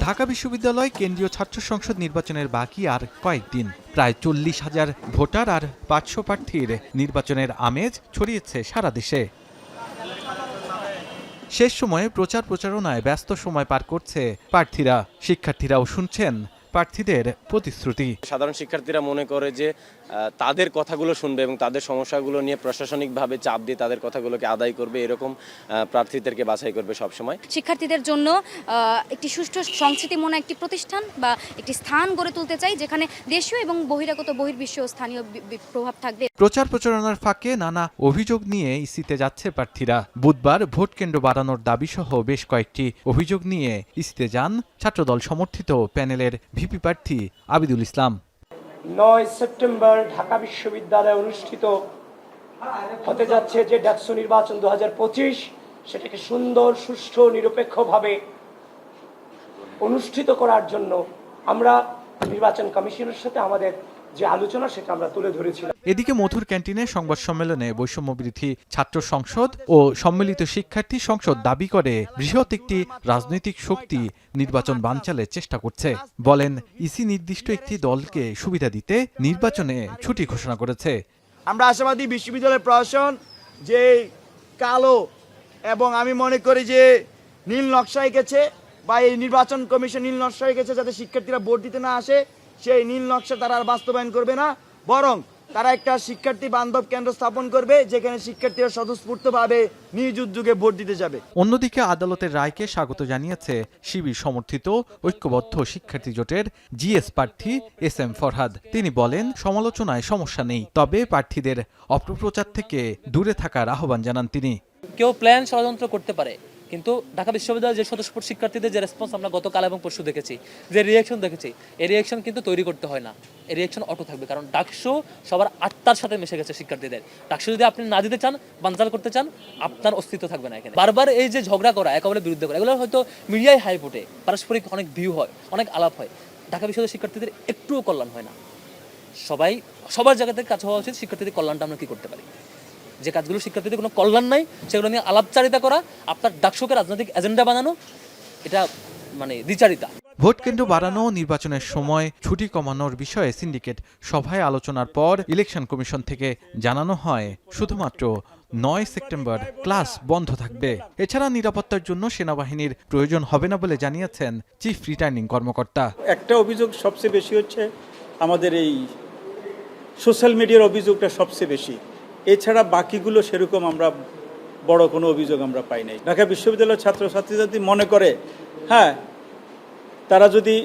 ঢাকা বিশ্ববিদ্যালয় কেন্দ্রীয় ছাত্র সংসদ নির্বাচনের বাকি আর কয়েকদিন। প্রায় 40,000 ভোটার আর 500 প্রার্থীর নির্বাচনের আমেজ ছড়িয়েছে সারা দেশে। শেষ সময়ে প্রচার প্রচারণায় ব্যস্ত সময় পার করছে প্রার্থীরা। শিক্ষার্থীরাও শুনছেন প্রার্থীদের প্রতিশ্রুতি। সাধারণ শিক্ষার্থীরা মনে করে যে তাদের কথাগুলো শুনবে এবং তাদের সমস্যাগুলো নিয়ে প্রশাসনিকভাবে চাপ দিয়ে তাদের কথাগুলোকে আদায় করবে, এরকম প্রার্থীদেরকে বাছাই করবে সবসময়। শিক্ষার্থীদের জন্য একটি সুষ্ঠু সংস্কৃতিমনা একটি প্রতিষ্ঠান বা একটি স্থান গড়ে তুলতে চাই, যেখানে দেশীয় এবং বহিরাগত বহির্বিশ্ব স্থানীয় প্রভাব থাকবে। প্রচার প্রচারণার ফাঁকে নানা অভিযোগ নিয়ে ইসিতে যাচ্ছে প্রার্থীরা। বুধবার ভোট কেন্দ্র বাড়ানোর দাবিসহ বেশ কয়েকটি অভিযোগ নিয়ে ইসিতে যান ছাত্রদল সমর্থিত প্যানেলের ভিপি প্রার্থী আবিদুল ইসলাম। 9 সেপ্টেম্বর ঢাকা বিশ্ববিদ্যালয়ে অনুষ্ঠিত হতে যাচ্ছে যে ডাকসু নির্বাচন 2025, সেটাকে সুন্দর, সুষ্ঠু, নিরপেক্ষভাবে অনুষ্ঠিত করার জন্য আমরা নির্বাচন কমিশনের সাথে আমাদের যে আলোচনা সেটা আমরা তুলে ধরেছিলাম। এদিকে মধুর ক্যান্টিনে সংবাদ সম্মেলনে বৈষম্যবিরোধী ছাত্র সংসদ ও সম্মিলিত শিক্ষার্থী সংসদ দাবি করে বৃহৎ একটি রাজনৈতিক শক্তি নির্বাচন বানচালের চেষ্টা করছে। বলেন, ইসি নির্দিষ্ট একটি দলকে সুবিধা দিতে নির্বাচনে ছুটি ঘোষণা করেছে। আমরা আশাবাদী বিশ্ববিদ্যালয়ের প্রশাসন যে কালো এবং আমি মনে করি যে নীল নকশা এঁকেছে বা এই নির্বাচন কমিশন নীল নকশা এঁকেছে যাতে শিক্ষার্থীরা ভোট দিতে না আসে, সেই নীল নকশা তারা আর বাস্তবায়ন করবে না, বরং তারা একটা শিক্ষার্থী বান্ধব কেন্দ্র স্থাপন করবে যেখানে শিক্ষার্থীরা স্বতঃস্ফূর্তভাবে নিজ উদ্যোগে ভোট দিতে যাবে। অন্যদিকে আদালতের রায়কে স্বাগত জানিয়েছে শিবির সমর্থিত ঐক্যবদ্ধ শিক্ষার্থী জোটের জিএস প্রার্থী SM ফরহাদ। তিনি বলেন, সমালোচনায় সমস্যা নেই, তবে প্রার্থীদের অপপ্রচার থেকে দূরে থাকার আহ্বান জানান তিনি। কেউ প্ল্যান ষড়যন্ত্র করতে পারে, কিন্তু ঢাকা বিশ্ববিদ্যালয়ের যে স্বতঃস্ফূর্ত শিক্ষার্থীদের যে রেসপন্স আমরা গতকাল এবং পরশু দেখেছি, যে রিয়াকশন দেখেছি, এই রিয়াকশন কিন্তু তৈরি করতে হয় না, এই রিয়াকশন অটো থাকবে। কারণ ডাকসু সবার আত্মার সাথে মিশে গেছে শিক্ষার্থীদের। ডাকসু যদি আপনি না দিতে চান, বানচাল করতে চান, আপনার অস্তিত্ব থাকবে না এখানে। বারবার এই যে ঝগড়া করা, একেবারে বিরুদ্ধে করা, এগুলো হয়তো মিডিয়ায় হাই ফুটে, পারস্পরিক অনেক ভিউ হয়, অনেক আলাপ হয়। ঢাকা বিশ্ববিদ্যালয়ের শিক্ষার্থীদের একটুও কল্যাণ হয় না। সবার জায়গা থেকে কাজ হওয়া উচিত শিক্ষার্থীদের কল্যাণটা আমরা কী করতে পারি। যে কাজগুলো শিক্ষার্থীদের কোনো কল্যাণ নাই, সেগুলো নিয়ে আলাপচারিতা করা, আপনার ডাকসুকে রাজনৈতিক এজেন্ডা বানানো, এটা মানে দ্বিচারিতা। ভোট কেন্দ্র বাড়ানো, নির্বাচনের সময় ছুটি কমানোর বিষয়ে সিন্ডিকেট সভায় আলোচনার পর ইলেকশন কমিশন থেকে জানানো হয় শুধুমাত্র 9 সেপ্টেম্বর ক্লাস বন্ধ থাকবে। এছাড়া নিরাপত্তার জন্য সেনাবাহিনীর প্রয়োজন হবে না বলে জানিয়েছেন চিফ রিটার্নিং কর্মকর্তা। একটা অভিযোগ সবচেয়ে বেশি হচ্ছে আমাদের এই সোশ্যাল মিডিয়ার অভিযোগটা সবচেয়ে বেশি। এছাড়া বাকিগুলো সেরকম আমরা বড় কোনো অভিযোগ আমরা পাই নাই। ঢাকা বিশ্ববিদ্যালয়ের ছাত্রছাত্রী যদি মনে করে তারা যদি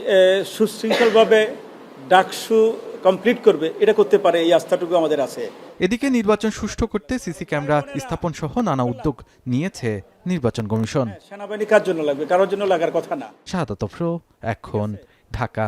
সুশৃঙ্খলভাবে ডাকসু কমপ্লিট করবে, এটা করতে পারে, এই আস্থাটুকু আমাদের আছে। এদিকে নির্বাচন সুষ্ঠু করতে সিসি ক্যামেরা স্থাপন সহ নানা উদ্যোগ নিয়েছে নির্বাচন কমিশন। সেনাবাহিনী কার জন্য লাগবে? কারোর জন্য লাগার কথা না। শাহাদাত আফরোজ, এখন, ঢাকা।